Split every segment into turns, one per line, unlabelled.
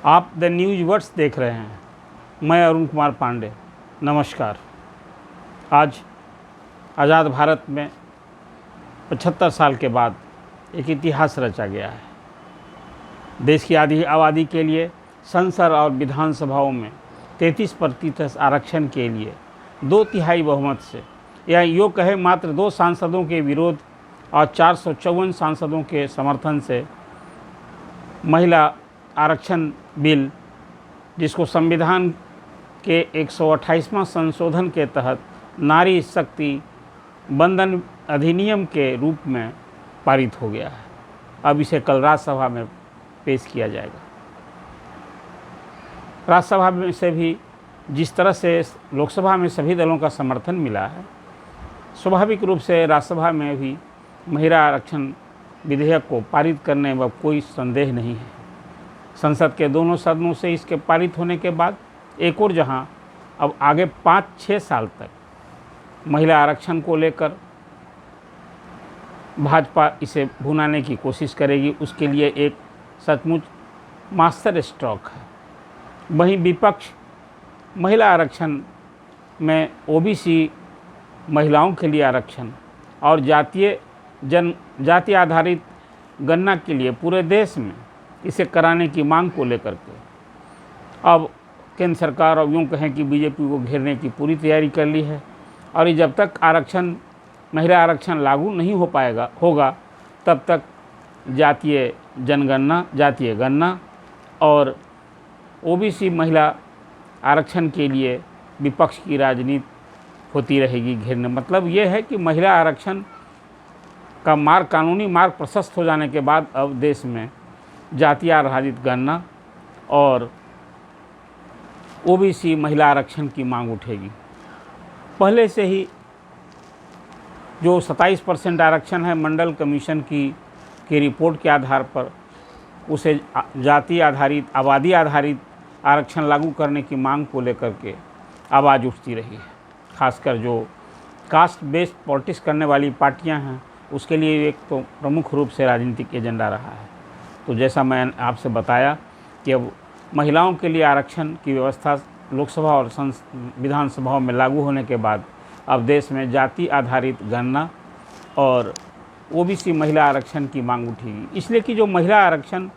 आप the news words देख रहे हैं। मैं अरुण कुमार पांडे। नमस्कार। आज आज़ाद भारत में 75 साल के बाद एक इतिहास रचा गया है। देश की आधी आबादी के लिए संसद और विधानसभाओं में 33% आरक्षण के लिए 2/3 बहुमत से, या यूँ कहे मात्र 2 सांसदों के विरोध और 454 सांसदों के समर्थन से महिला आरक्षण बिल, जिसको संविधान के 128वां संशोधन के तहत नारी शक्ति बंधन अधिनियम के रूप में पारित हो गया है। अब इसे कल राज्यसभा में पेश किया जाएगा। राज्यसभा में से भी जिस तरह से लोकसभा में सभी दलों का समर्थन मिला है, स्वाभाविक रूप से राज्यसभा में भी महिला आरक्षण विधेयक को पारित करने में कोई संदेह नहीं है। संसद के दोनों सदनों से इसके पारित होने के बाद एक और जहां अब आगे 5-6 साल तक महिला आरक्षण को लेकर भाजपा इसे भुनाने की कोशिश करेगी, उसके लिए एक सचमुच मास्टर स्ट्रोक है। वहीं विपक्ष महिला आरक्षण में ओबीसी महिलाओं के लिए आरक्षण और जाति आधारित गणना के लिए पूरे देश में इसे कराने की मांग को लेकर के अब केंद्र सरकार, और यूँ कहें कि बीजेपी को घेरने की पूरी तैयारी कर ली है। और ये जब तक महिला आरक्षण लागू नहीं होगा तब तक जातीय गणना और ओबीसी महिला आरक्षण के लिए विपक्ष की राजनीति होती रहेगी घेरने। मतलब ये है कि महिला आरक्षण का कानूनी मार्ग प्रशस्त हो जाने के बाद अब देश में जाति आधारित गणना और ओबीसी महिला आरक्षण की मांग उठेगी। पहले से ही जो 27% आरक्षण है, मंडल कमीशन की रिपोर्ट के आधार पर उसे जाति आधारित, आबादी आधारित आरक्षण लागू करने की मांग को लेकर के आवाज़ उठती रही है। खासकर जो कास्ट बेस्ड पॉलिटिक्स करने वाली पार्टियां हैं, उसके लिए एक तो प्रमुख रूप से राजनीतिक एजेंडा रहा है। तो जैसा मैं आपसे बताया कि अब महिलाओं के लिए आरक्षण की व्यवस्था लोकसभा और विधानसभाओं में लागू होने के बाद अब देश में जाति आधारित गणना और ओबीसी महिला आरक्षण की मांग उठेगी। इसलिए कि जो महिला आरक्षण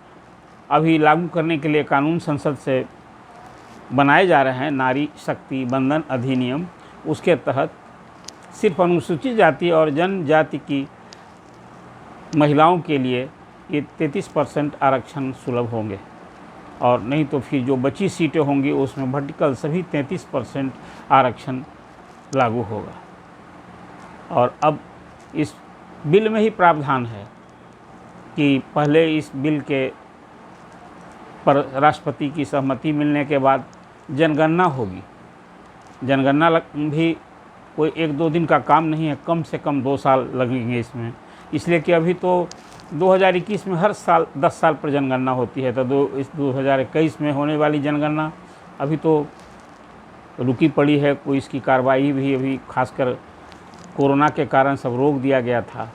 अभी लागू करने के लिए कानून संसद से बनाए जा रहे हैं, नारी शक्ति बंधन अधिनियम, उसके तहत सिर्फ अनुसूचित जाति और जनजाति की महिलाओं के लिए ये 33% आरक्षण सुलभ होंगे, और नहीं तो फिर जो बची सीटें होंगी उसमें वर्टिकल सभी 33% आरक्षण लागू होगा। और अब इस बिल में ही प्रावधान है कि पहले इस बिल के पर राष्ट्रपति की सहमति मिलने के बाद जनगणना होगी। जनगणना भी कोई 1-2 दिन का काम नहीं है, कम से कम 2 साल लगेंगे इसमें। इसलिए कि अभी तो 2021 में हर साल 10 साल पर जनगणना होती है, तो इस 2021 में होने वाली जनगणना अभी तो रुकी पड़ी है। कोई इसकी कार्रवाई भी अभी खासकर कोरोना के कारण सब रोक दिया गया था।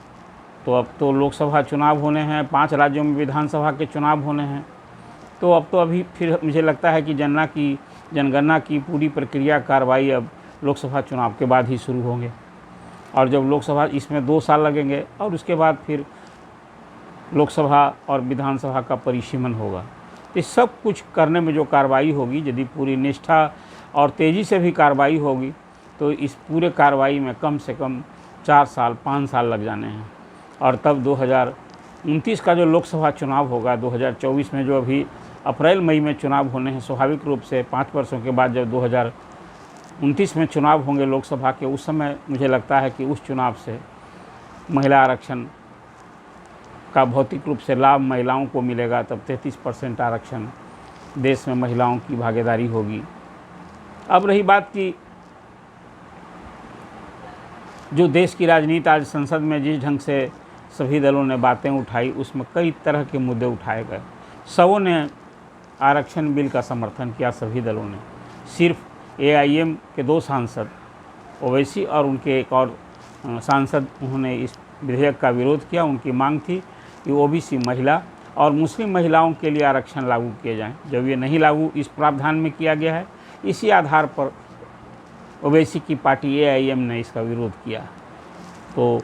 तो अब तो लोकसभा चुनाव होने हैं, 5 राज्यों में विधानसभा के चुनाव होने हैं। तो अब तो अभी फिर मुझे लगता है कि जनगणना की पूरी प्रक्रिया कार्रवाई अब लोकसभा चुनाव के बाद ही शुरू होंगे। और जब लोकसभा, इसमें 2 साल लगेंगे और उसके बाद फिर लोकसभा और विधानसभा का परिसीमन होगा। इस सब कुछ करने में जो कार्रवाई होगी, यदि पूरी निष्ठा और तेज़ी से भी कार्रवाई होगी, तो इस पूरे कार्रवाई में कम से कम 4 साल 5 साल लग जाने हैं। और तब 2029 का जो लोकसभा चुनाव होगा, 2024 में जो अभी अप्रैल मई में चुनाव होने हैं, स्वाभाविक रूप से 5 वर्षों के बाद जब 2029 में चुनाव होंगे लोकसभा के, उस समय मुझे लगता है कि उस चुनाव से महिला आरक्षण का भौतिक रूप से लाभ महिलाओं को मिलेगा। तब 33% आरक्षण देश में महिलाओं की भागीदारी होगी। अब रही बात कि जो देश की राजनीति आज संसद में जिस ढंग से सभी दलों ने बातें उठाई, उसमें कई तरह के मुद्दे उठाए गए। सबों ने आरक्षण बिल का समर्थन किया, सभी दलों ने। सिर्फ एआईएम के 2 सांसद ओवैसी और उनके एक और सांसद, उन्होंने इस विधेयक का विरोध किया। उनकी मांग थी कि ओबीसी महिला और मुस्लिम महिलाओं के लिए आरक्षण लागू किए जाएं। जब ये नहीं लागू इस प्रावधान में किया गया है, इसी आधार पर ओवैसी की पार्टी AIM ने इसका विरोध किया। तो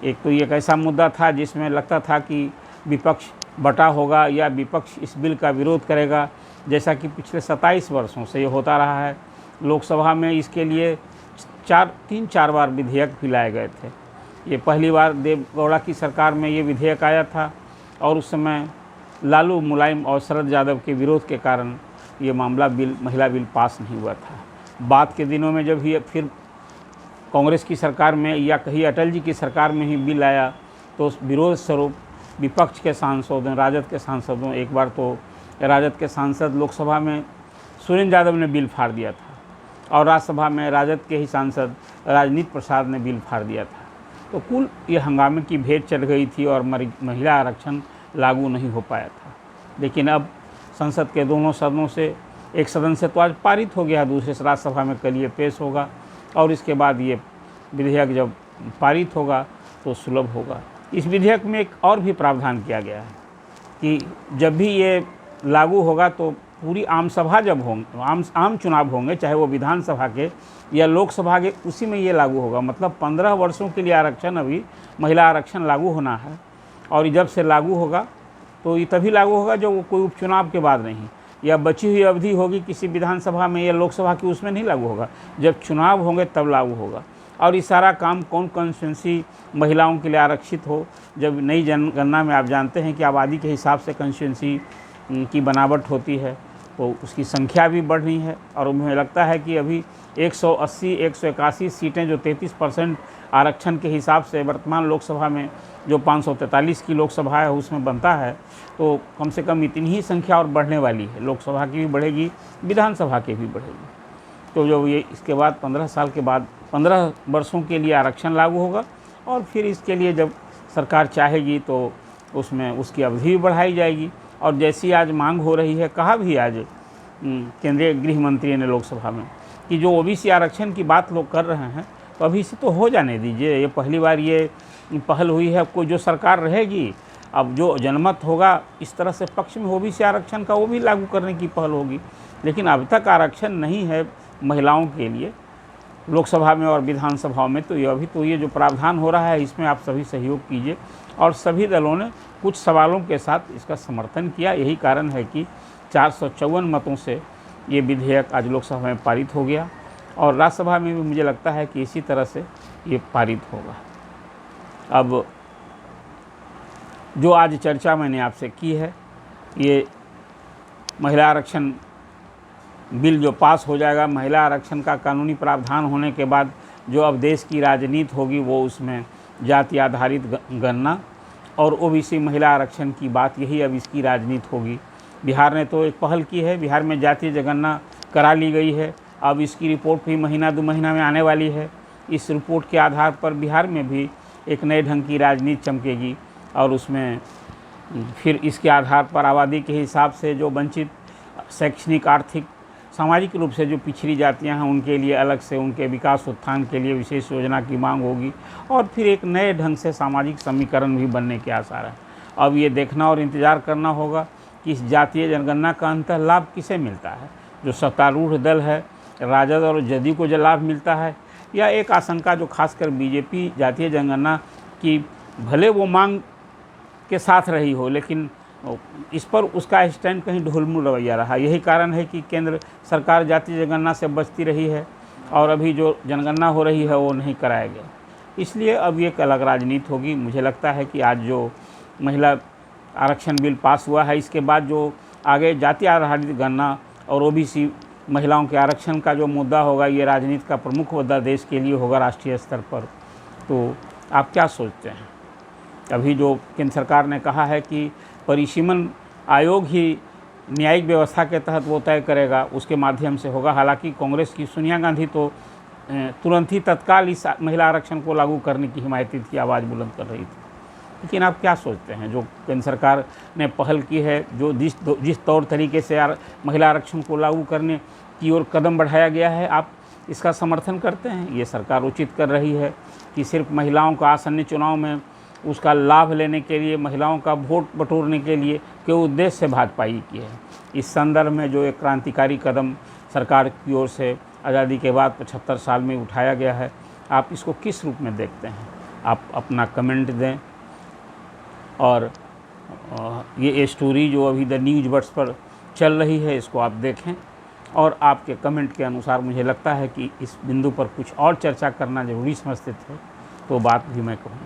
एक तो ये एक ऐसा मुद्दा था जिसमें लगता था कि विपक्ष बटा होगा या विपक्ष इस बिल का विरोध करेगा, जैसा कि पिछले 27 वर्षों से ये होता रहा है। लोकसभा में इसके लिए 3-4 बार विधेयक भी लाए गए थे। ये पहली बार देवेगौड़ा की सरकार में ये विधेयक आया था और उस समय लालू, मुलायम और शरद यादव के विरोध के कारण ये महिला बिल पास नहीं हुआ था। बाद के दिनों में जब ये फिर कांग्रेस की सरकार में या कहीं अटल जी की सरकार में ही बिल आया, तो उस विरोध स्वरूप विपक्ष के सांसदों, राजद के सांसदों, एक बार तो राजद के सांसद लोकसभा में सुरेंद्र यादव ने बिल फाड़ दिया था और राज्यसभा में राजद के ही सांसद राजनीति प्रसाद ने बिल फाड़ दिया था। तो कुल ये हंगामे की भेंट चढ़ गई थी और महिला आरक्षण लागू नहीं हो पाया था। लेकिन अब संसद के दोनों सदनों से, एक सदन से तो आज पारित हो गया, दूसरे से राज्यसभा में कल ये पेश होगा और इसके बाद ये विधेयक जब पारित होगा तो सुलभ होगा। इस विधेयक में एक और भी प्रावधान किया गया है कि जब भी ये लागू होगा तो पूरी आम सभा जब होंगे, आम चुनाव होंगे, चाहे वो विधानसभा के या लोकसभा के, उसी में ये लागू होगा। मतलब 15 वर्षों के लिए आरक्षण, अभी महिला आरक्षण लागू होना है और जब से लागू होगा तो ये तभी लागू होगा जब कोई उपचुनाव के बाद नहीं, या बची हुई अवधि होगी किसी विधानसभा में या लोकसभा की, उसमें नहीं लागू होगा। जब चुनाव होंगे तब लागू होगा। और ये सारा काम कौन कॉन्स्टिट्यूंसी महिलाओं के लिए आरक्षित हो, जब नई जनगणना में आप जानते हैं कि आबादी के हिसाब से कॉन्स्टिट्यूंसी की बनावट होती है, तो उसकी संख्या भी बढ़ रही है। और मुझे लगता है कि अभी 180-181 सीटें जो 33% आरक्षण के हिसाब से वर्तमान लोकसभा में जो 543 की लोकसभा है उसमें बनता है, तो कम से कम इतनी ही संख्या और बढ़ने वाली है। लोकसभा की भी बढ़ेगी, विधानसभा की भी बढ़ेगी। तो जो ये इसके बाद 15 साल के बाद 15 वर्षों के लिए आरक्षण लागू होगा और फिर इसके लिए जब सरकार चाहेगी तो उसमें उसकी अवधि भी बढ़ाई जाएगी। और जैसी आज मांग हो रही है, कहा भी आज केंद्रीय गृह मंत्री ने लोकसभा में कि जो OBC आरक्षण की बात लोग कर रहे हैं, तो अभी से तो हो जाने दीजिए। ये पहली बार ये पहल हुई है। कोई जो सरकार रहेगी, अब जो जनमत होगा इस तरह से पक्ष में OBC आरक्षण का, वो भी लागू करने की पहल होगी। लेकिन अब तक आरक्षण नहीं है महिलाओं के लिए लोकसभा में और विधानसभाओं में। तो ये अभी तो ये जो प्रावधान हो रहा है, इसमें आप सभी सहयोग कीजिए। और सभी दलों ने कुछ सवालों के साथ इसका समर्थन किया। यही कारण है कि 454 मतों से ये विधेयक आज लोकसभा में पारित हो गया और राज्यसभा में भी मुझे लगता है कि इसी तरह से ये पारित होगा। अब जो आज चर्चा मैंने आपसे की है, ये महिला आरक्षण बिल जो पास हो जाएगा, महिला आरक्षण का कानूनी प्रावधान होने के बाद जो अब देश की राजनीति होगी, वो उसमें जाति आधारित गणना और OBC महिला आरक्षण की बात, यही अब इसकी राजनीति होगी। बिहार ने तो एक पहल की है, बिहार में जातीय जनगणना करा ली गई है। अब इसकी रिपोर्ट भी 1-2 महीना में आने वाली है। इस रिपोर्ट के आधार पर बिहार में भी एक नए ढंग की राजनीति चमकेगी और उसमें फिर इसके आधार पर आबादी के हिसाब से जो वंचित, शैक्षणिक, आर्थिक, सामाजिक रूप से जो पिछड़ी जातियां हैं, उनके लिए अलग से उनके विकास उत्थान के लिए विशेष योजना की मांग होगी और फिर एक नए ढंग से सामाजिक समीकरण भी बनने के आसार हैं। अब ये देखना और इंतज़ार करना होगा कि इस जातीय जनगणना का अंततः लाभ किसे मिलता है। जो सत्तारूढ़ दल है, राजद और जदयू को जो लाभ मिलता है, या एक आशंका जो खासकर BJP जातीय जनगणना की भले वो मांग के साथ रही हो, लेकिन इस पर उसका स्टैंड कहीं ढुलमुल रवैया रहा। यही कारण है कि केंद्र सरकार जातीय जनगणना से बचती रही है और अभी जो जनगणना हो रही है वो नहीं कराया गया। इसलिए अब एक अलग राजनीति होगी। मुझे लगता है कि आज जो महिला आरक्षण बिल पास हुआ है, इसके बाद जो आगे जाति आधारित गणना और OBC महिलाओं के आरक्षण का जो मुद्दा होगा, ये राजनीति का प्रमुख मुद्दा देश के लिए होगा राष्ट्रीय स्तर पर। तो आप क्या सोचते हैं? अभी जो केंद्र सरकार ने कहा है कि परिसीमन आयोग ही न्यायिक व्यवस्था के तहत वो तय करेगा, उसके माध्यम से होगा। हालांकि कांग्रेस की सोनिया गांधी तो तुरंत ही तत्काल इस महिला आरक्षण को लागू करने की हिमायती थी, आवाज़ बुलंद कर रही थी। लेकिन आप क्या सोचते हैं, जो केंद्र सरकार ने पहल की है, जो जिस तौर तरीके से महिला आरक्षण को लागू करने की ओर कदम बढ़ाया गया है, आप इसका समर्थन करते हैं? ये सरकार उचित कर रही है कि सिर्फ महिलाओं को आसन्न चुनाव में उसका लाभ लेने के लिए, महिलाओं का वोट बटोरने के लिए के उद्देश्य से भाजपा ही की है। इस संदर्भ में जो एक क्रांतिकारी कदम सरकार की ओर से आज़ादी के बाद 75 साल में उठाया गया है, आप इसको किस रूप में देखते हैं? आप अपना कमेंट दें। और ये स्टोरी जो अभी द न्यूज़ बर्ड्स पर चल रही है, इसको आप देखें और आपके कमेंट के अनुसार मुझे लगता है कि इस बिंदु पर कुछ और चर्चा करना ज़रूरी समझते थे, तो बात भी मैं कहूँ।